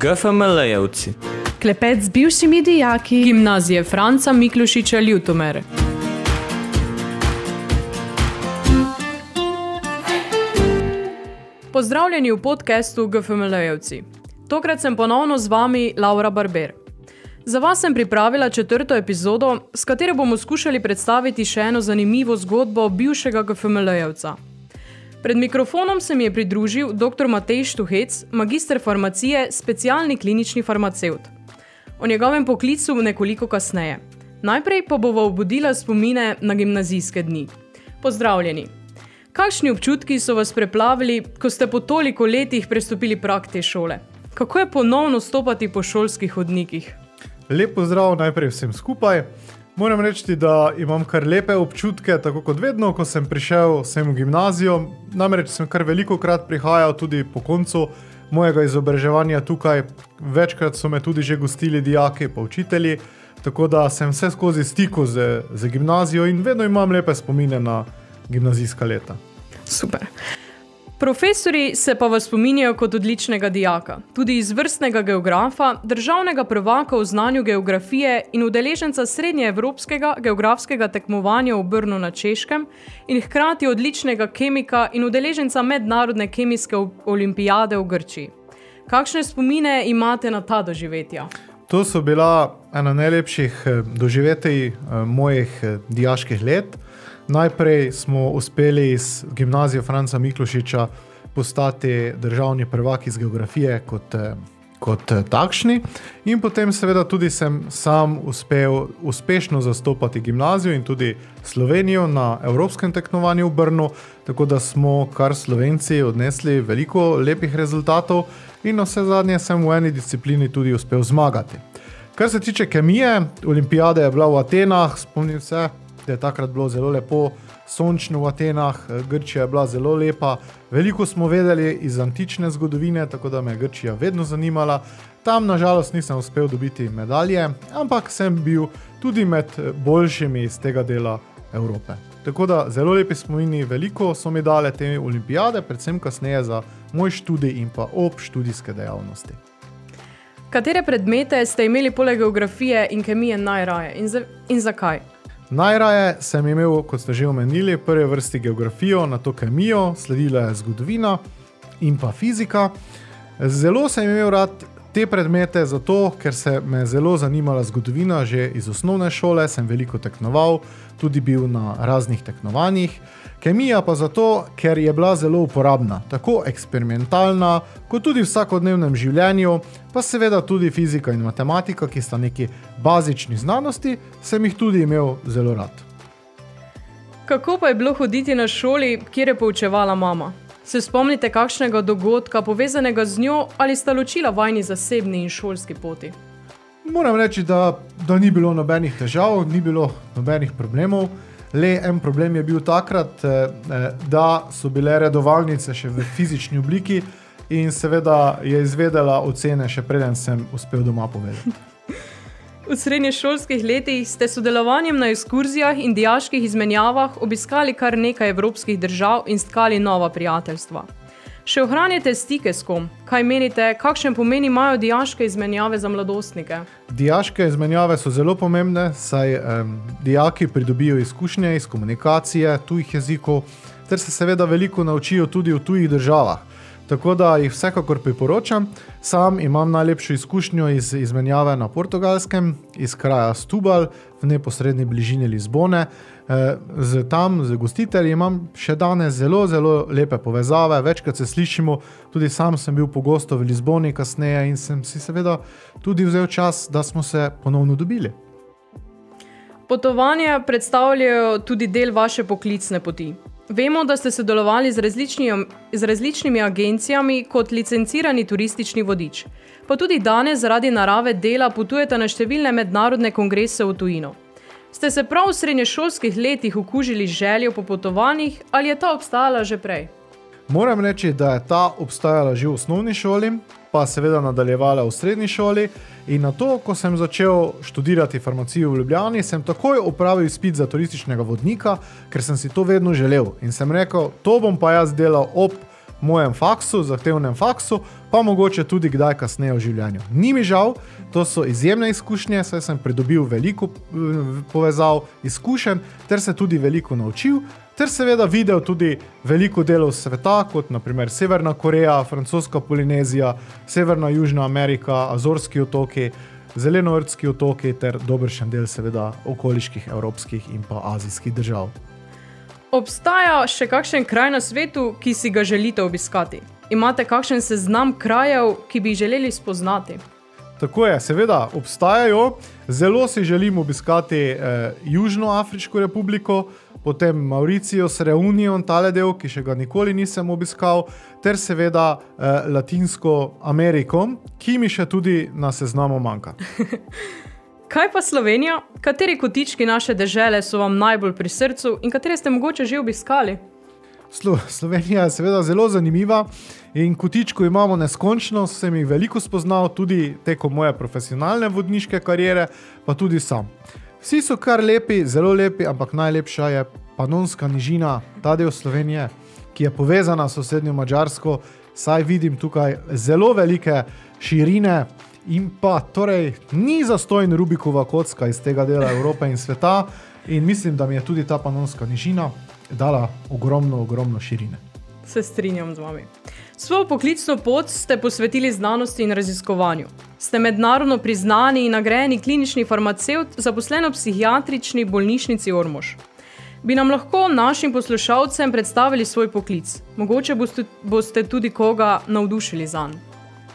GFML-jevci. Klepet z bivšimi dijaki Gimnazije Franca Miklošiča Ljutomer. Pozdravljeni v podcastu GFML-jevci. Tokrat sem ponovno z vami Laura Barber. Za vas sem pripravila 4. epizodo, s katero bomo skušali predstaviti še eno zanimivo zgodbo bivšega GFML-jevca. Pred mikrofonom se mi je pridružil dr. Matej Štuhec, magister farmacije, specialni klinični farmacevt. O njegovem poklicu nekoliko kasneje. Najprej pa bova obudila spomine na gimnazijske dni. Pozdravljeni! Kakšni občutki so vas preplavili, ko ste po toliko letih prestopili prag te šole? Kako je ponovno stopati po šolskih hodnikih? Lep pozdrav najprej vsem skupaj. Moram reči, da imam kar lepe občutke, tako kot vedno, ko sem prišel sem v gimnazijo. Namreč sem kar velikokrat prihajal tudi po koncu mojega izobraževanja tukaj. Večkrat so me tudi že gostili dijaki pa učitelji, tako da sem vse skozi stiku z gimnazijo in vedno imam lepe spomine na gimnazijska leta. Super. Profesori se pa vas spominjajo kot odličnega dijaka, tudi izvrstnega geografa, državnega prvaka v znanju geografije in udeleženca srednjeevropskega geografskega tekmovanja v Brnu na Češkem in hkrati odličnega kemika in udeleženca mednarodne kemijske olimpijade v Grčiji. Kakšne spomine imate na ta doživetja? To so bila ena najlepših doživetij mojih dijaških let. Najprej smo uspeli iz gimnazije Franca Miklošiča postati državni prvak iz geografije kot takšni in potem seveda tudi sem sam uspel uspešno zastopati gimnazijo in tudi Slovenijo na evropskem tekmovanju v Brnu, tako da smo kar Slovenci odnesli veliko lepih rezultatov in na vse zadnje sem v eni disciplini tudi uspel zmagati. Kar se tiče kemije, olimpijada je bila v Atenah, spomnim se, da je takrat bilo zelo lepo, sončno v Atenah, Grčija je bila zelo lepa, veliko smo vedeli iz antične zgodovine, tako da me je Grčija vedno zanimala. Tam nažalost nisem uspel dobiti medalje, ampak sem bil tudi med boljšimi iz tega dela Evrope. Tako da zelo lepi spomini, veliko so mi dale te olimpijade, predvsem kasneje za moj študij in pa ob študijske dejavnosti. Katere predmete ste imeli poleg geografije in kemije najraje in zakaj? Najraje sem imel, kot ste že omenili, prve vrsti geografijo, nato kemijo, sledila je zgodovina in pa fizika. Zelo sem imel rad te predmete zato, ker se me zelo zanimala zgodovina. Že iz osnovne šole sem veliko tekmoval, tudi bil na raznih tekmovanjih. Kemija pa zato, ker je bila zelo uporabna, tako eksperimentalna, kot tudi v vsakodnevnem življenju, pa seveda tudi fizika in matematika, ki sta neki bazični znanosti, sem jih tudi imel zelo rad. Kako pa je bilo hoditi na šoli, kjer je poučevala mama? Se spomnite kakšnega dogodka povezanega z njo ali sta ločila vajni zasebni in šolski poti? Moram reči, da ni bilo nobenih težav, ni bilo nobenih problemov. Le en problem je bil takrat, da so bile redovalnice še v fizični obliki in seveda je izvedela ocene, še preden sem uspel doma povedati. V srednješolskih letih ste sodelovanjem na ekskurzijah in dijaških izmenjavah obiskali kar nekaj evropskih držav in stkali nova prijateljstva. Še ohranjate stike s kom? Kaj menite, kakšen pomen imajo dijaške izmenjave za mladostnike? Dijaške izmenjave so zelo pomembne, saj dijaki pridobijo izkušnje iz komunikacije, tujih jezikov, ter se seveda veliko naučijo tudi v tujih državah. Tako da jih vsekakor priporočam. Sam imam najlepšo izkušnjo iz izmenjave na Portugalskem, iz kraja Setúbal, v neposredni bližini Lizbone. Z gostitelji imam še danes zelo, zelo lepe povezave, večkrat se slišimo, tudi sam sem bil pogosto v Lizboni kasneje in sem si seveda tudi vzel čas, da smo se ponovno dobili. Potovanja predstavljajo tudi del vaše poklicne poti. Vemo, da ste sodelovali z različnimi agencijami kot licencirani turistični vodič. Pa tudi danes zaradi narave dela potujete na številne mednarodne kongrese v tujino. Ste se prav v srednješolskih letih okužili željo po potovanjih ali je ta obstajala že prej? Moram reči, da je ta obstajala že v osnovni šoli, pa seveda nadaljevala v srednji šoli in na to, ko sem začel študirati farmacijo v Ljubljani, sem takoj opravil izpit za turističnega vodnika, ker sem si to vedno želel in sem rekel, to bom pa jaz delal ob mojem faksu, zahtevnem faksu, pa mogoče tudi kdaj kasneje v življenju. Ni mi žal, to so izjemne izkušnje, saj sem pridobil veliko povezav, izkušenj, ter se tudi veliko naučil, ter seveda videl tudi veliko delov sveta, kot naprimer Severna Koreja, francoska Polinezija, Severna Južna Amerika, Azorski otoki, Zelenovrtski otoki ter dobršen del seveda okoliških evropskih in pa azijskih držav. Obstaja še kakšen kraj na svetu, ki si ga želite obiskati? Imate kakšen seznam krajev, ki bi jih želeli spoznati? Tako je, seveda obstajajo. Zelo si želim obiskati Južnoafriško republiko, potem Mauricius, Reunion, tale del, ki še ga nikoli nisem obiskal, ter seveda Latinsko Ameriko, ki mi še tudi na seznamu manjka. Kaj pa Slovenija? Kateri kotički naše dežele so vam najbolj pri srcu in katere ste mogoče že obiskali? Slovenija je seveda zelo zanimiva in kotičko imamo neskončno, sem jih veliko spoznal tudi tekom moje profesionalne vodniške kariere, pa tudi sam. Vsi so kar lepi, zelo lepi, ampak najlepša je Panonska nižina, ta del Slovenije, ki je povezana s sosednjo Madžarsko, saj vidim tukaj zelo velike širine in pa torej ni zastojn Rubikova kocka iz tega dela Evrope in sveta in mislim, da mi je tudi ta Panonska nižina dala ogromno širine. Se strinjam z vami. Svojo poklicno pot ste posvetili znanosti in raziskovanju. Ste mednarodno priznani in nagrajeni klinični farmacevt, zaposlen v psihiatrični bolnišnici Ormož. Bi nam lahko našim poslušalcem predstavili svoj poklic? Mogoče boste tudi koga navdušili zanj.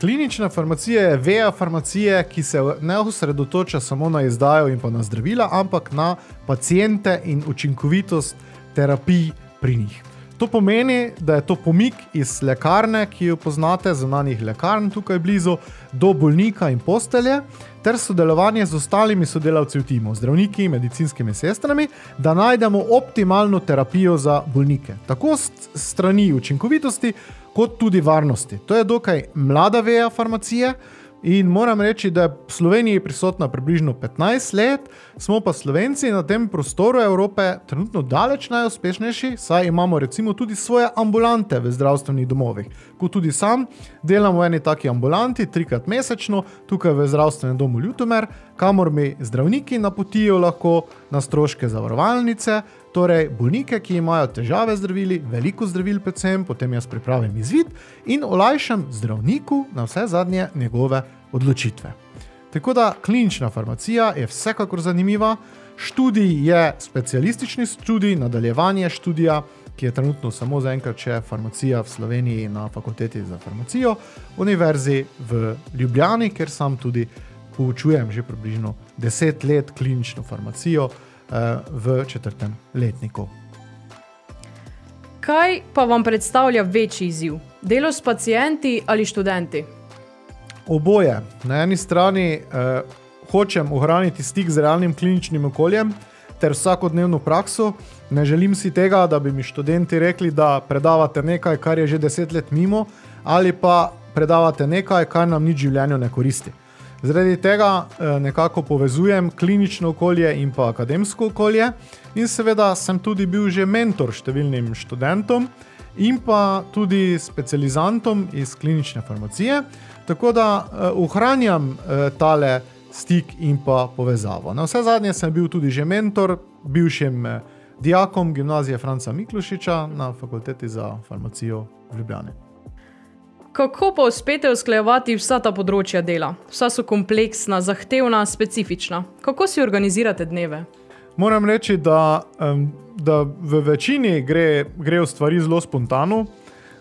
Klinična farmacija je veja farmacije, ki se ne osredotoča samo na izdajo in pa na zdravila, ampak na paciente in učinkovitost terapij pri njih. To pomeni, da je to pomik iz lekarne, ki jo poznate, zunanjih lekarn tukaj blizu, do bolnika in postelje, ter sodelovanje z ostalimi sodelavci v timu, zdravniki, medicinskimi sestrami, da najdemo optimalno terapijo za bolnike. Tako strani učinkovitosti, kot tudi varnosti. To je dokaj mlada veja farmacije in moram reči, da je v Sloveniji prisotna približno 15 let, smo pa Slovenci na tem prostoru Evrope trenutno daleč najuspešnejši, saj imamo recimo tudi svoje ambulante v zdravstvenih domovih. Kot tudi sam delam v eni taki ambulanti 3-krat mesečno, tukaj v zdravstvenem domu Ljutomer, kamor mi zdravniki napotijo lahko na stroške zavarovalnice, torej bolnike, ki imajo težave z zdravili, veliko zdravil predvsem, potem jaz pripravim izvid in olajšam zdravniku na vse zadnje njegove odločitve. Tako da klinična farmacija je vsekakor zanimiva, študij je specialistični študij, nadaljevanje študija, ki je trenutno samo zaenkrat še farmacija v Sloveniji na fakulteti za farmacijo, univerzi v Ljubljani, ker sam tudi poučujem že približno 10 let klinično farmacijo v 4. letniku. Kaj pa vam predstavlja večji izziv? Delo s pacienti ali študenti? Oboje. Na eni strani hočem ohraniti stik z realnim kliničnim okoljem ter vsakodnevno prakso. Ne želim si tega, da bi mi študenti rekli, da predavate nekaj, kar je že 10 let mimo, ali pa predavate nekaj, kar nam nič v življenju ne koristi. Zaradi tega nekako povezujem klinično okolje in pa akademsko okolje in seveda sem tudi bil že mentor številnim študentom in pa tudi specializantom iz klinične farmacije, tako da ohranjam tale stik in pa povezavo. Na vse zadnje sem bil tudi že mentor bivšim dijakom gimnazije Franca Miklošiča na fakulteti za farmacijo v Ljubljani. Kako pa uspete usklajevati vsa ta področja dela? Vsa so kompleksna, zahtevna, specifična. Kako si organizirate dneve? Moram reči, da v večini grejo stvari zelo spontano,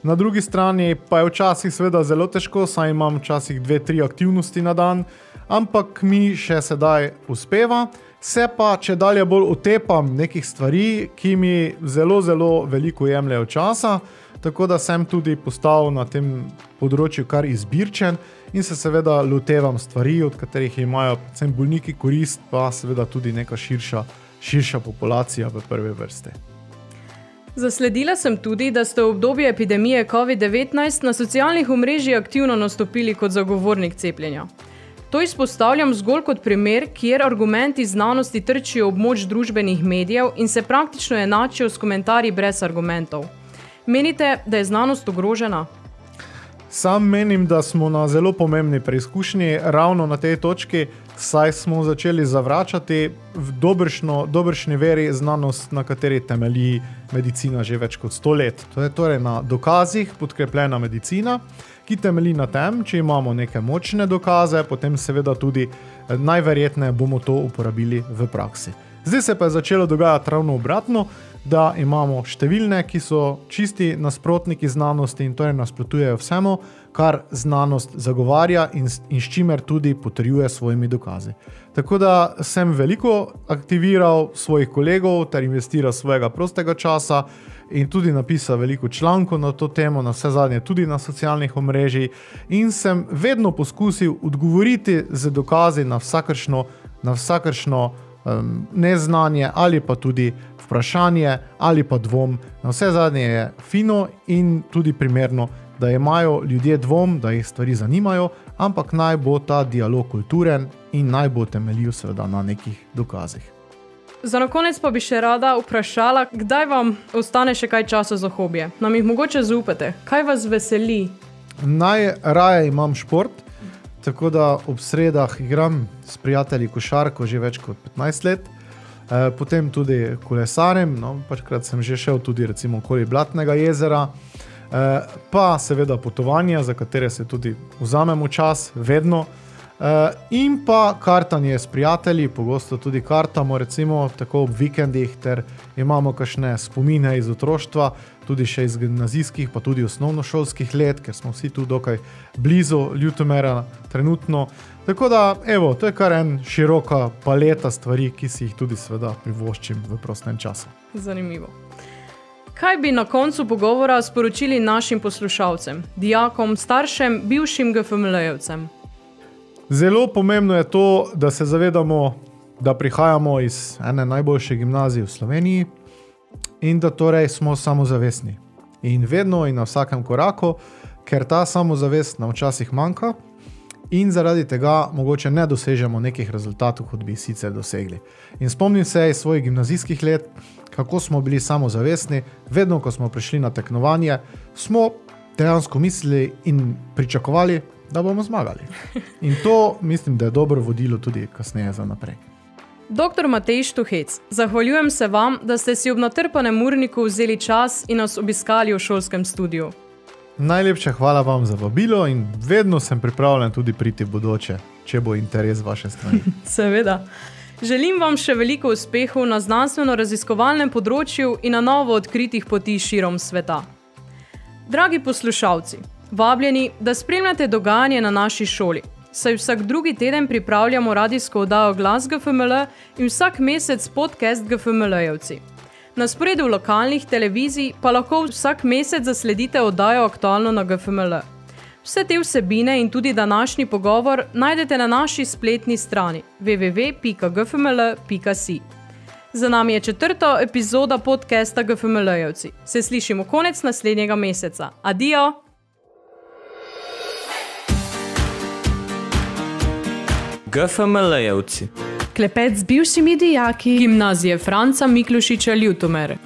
na drugi strani pa je včasih seveda zelo težko, saj imam včasih 2-3 aktivnosti na dan, ampak mi še sedaj uspeva. Se pa, če dalje bolj otepam nekih stvari, ki mi zelo veliko jemljejo časa, tako da sem tudi postal na tem področju kar izbirčen in se seveda lotevam stvari, od katerih imajo predvsem bolniki korist, pa seveda tudi neka širša populacija v prvi vrsti. Zasledila sem tudi, da ste v obdobju epidemije COVID-19 na socialnih omrežjih aktivno nastopili kot zagovornik cepljenja. To izpostavljam zgolj kot primer, kjer argumenti znanosti trčijo ob moč družbenih medijev in se praktično enačijo s komentarji brez argumentov. Menite, da je znanost ogrožena? Sam menim, da smo na zelo pomembni preizkušnji ravno na tej točki, saj smo začeli zavračati v dobršni veri znanost, na kateri temelji medicina že več kot 100 let. To je torej na dokazih podkrepljena medicina, ki temelji na tem, če imamo neke močne dokaze, potem seveda tudi najverjetneje bomo to uporabili v praksi. Zdaj se pa je začelo dogajati ravno obratno, da imamo številne, ki so čisti nasprotniki znanosti in torej nasprotujejo vsemu, kar znanost zagovarja in s čimer tudi potrjuje svojimi dokazi. Tako da sem veliko aktiviral svojih kolegov ter investiral svojega prostega časa in tudi napisal veliko člankov na to temo, na vse zadnje tudi na socialnih omrežjih in sem vedno poskusil odgovoriti z dokazi na vsakršno neznanje ali pa tudi vprašanje ali pa dvom. Na vse zadnje je fino in tudi primerno, da imajo ljudje dvom, da jih stvari zanimajo, ampak naj bo ta dialog kulturen in naj bo temeljil seveda na nekih dokazih. Za na konec pa bi še rada vprašala, kdaj vam ostane še kaj časa za hobije? Nam jih mogoče zaupate? Kaj vas veseli? Najraje imam šport, tako da ob sredah igram s prijatelji košarko že več kot 15 let. Potem tudi kolesarjem, pačkrat sem že šel tudi recimo okoli Blatnega jezera, pa seveda potovanja, za katere se tudi vzamemo čas, vedno, in pa kartanje s prijatelji, pogosto tudi kartamo recimo tako ob vikendih, ter imamo kakšne spomine iz otroštva, tudi še iz gimnazijskih, pa tudi osnovnošolskih let, ker smo vsi tu dokaj blizu Ljutomera trenutno. Tako da, evo, to je kar en široka paleta stvari, ki si jih tudi seveda privoščim v prostem času. Zanimivo. Kaj bi na koncu pogovora sporočili našim poslušalcem, dijakom, staršem, bivšim GFML-jevcem? Zelo pomembno je to, da se zavedamo, da prihajamo iz ene najboljše gimnazije v Sloveniji in da torej smo samozavestni. In vedno in na vsakem koraku, ker ta samozavest nam včasih manjka in zaradi tega mogoče ne dosežemo nekih rezultatov, kot bi sicer dosegli. In spomnim se iz svojih gimnazijskih let, kako smo bili samozavestni, vedno, ko smo prišli na tekmovanje, smo dejansko mislili in pričakovali, da bomo zmagali. In to mislim, da je dobro vodilo tudi kasneje za naprej. Dr. Matej Štuhec, zahvaljujem se vam, da ste si ob natrpanem urniku vzeli čas in nas obiskali v šolskem studiu. Najlepša hvala vam za vabilo in vedno sem pripravljen tudi priti v bodoče, če bo interes vaše strani. Seveda. Želim vam še veliko uspehov na znanstveno-raziskovalnem področju in na novo odkritih poti širom sveta. Dragi poslušalci, vabljeni, da spremljate dogajanje na naši šoli, saj vsak drugi teden pripravljamo radijsko oddajo Glas GFML in vsak mesec podcast GFML-jevci. Na sporedu lokalnih televizij pa lahko vsak mesec zasledite oddajo Aktualno na GFML. Vse te vsebine in tudi današnji pogovor najdete na naši spletni strani www.gfml.si. Za nami je 4. epizoda podcasta GFML-jevci. Se slišimo konec naslednjega meseca. Adijo! GFML-jevci. Klepet z bivšimi dijaki Gimnazije Franca Miklošiča Ljutomer.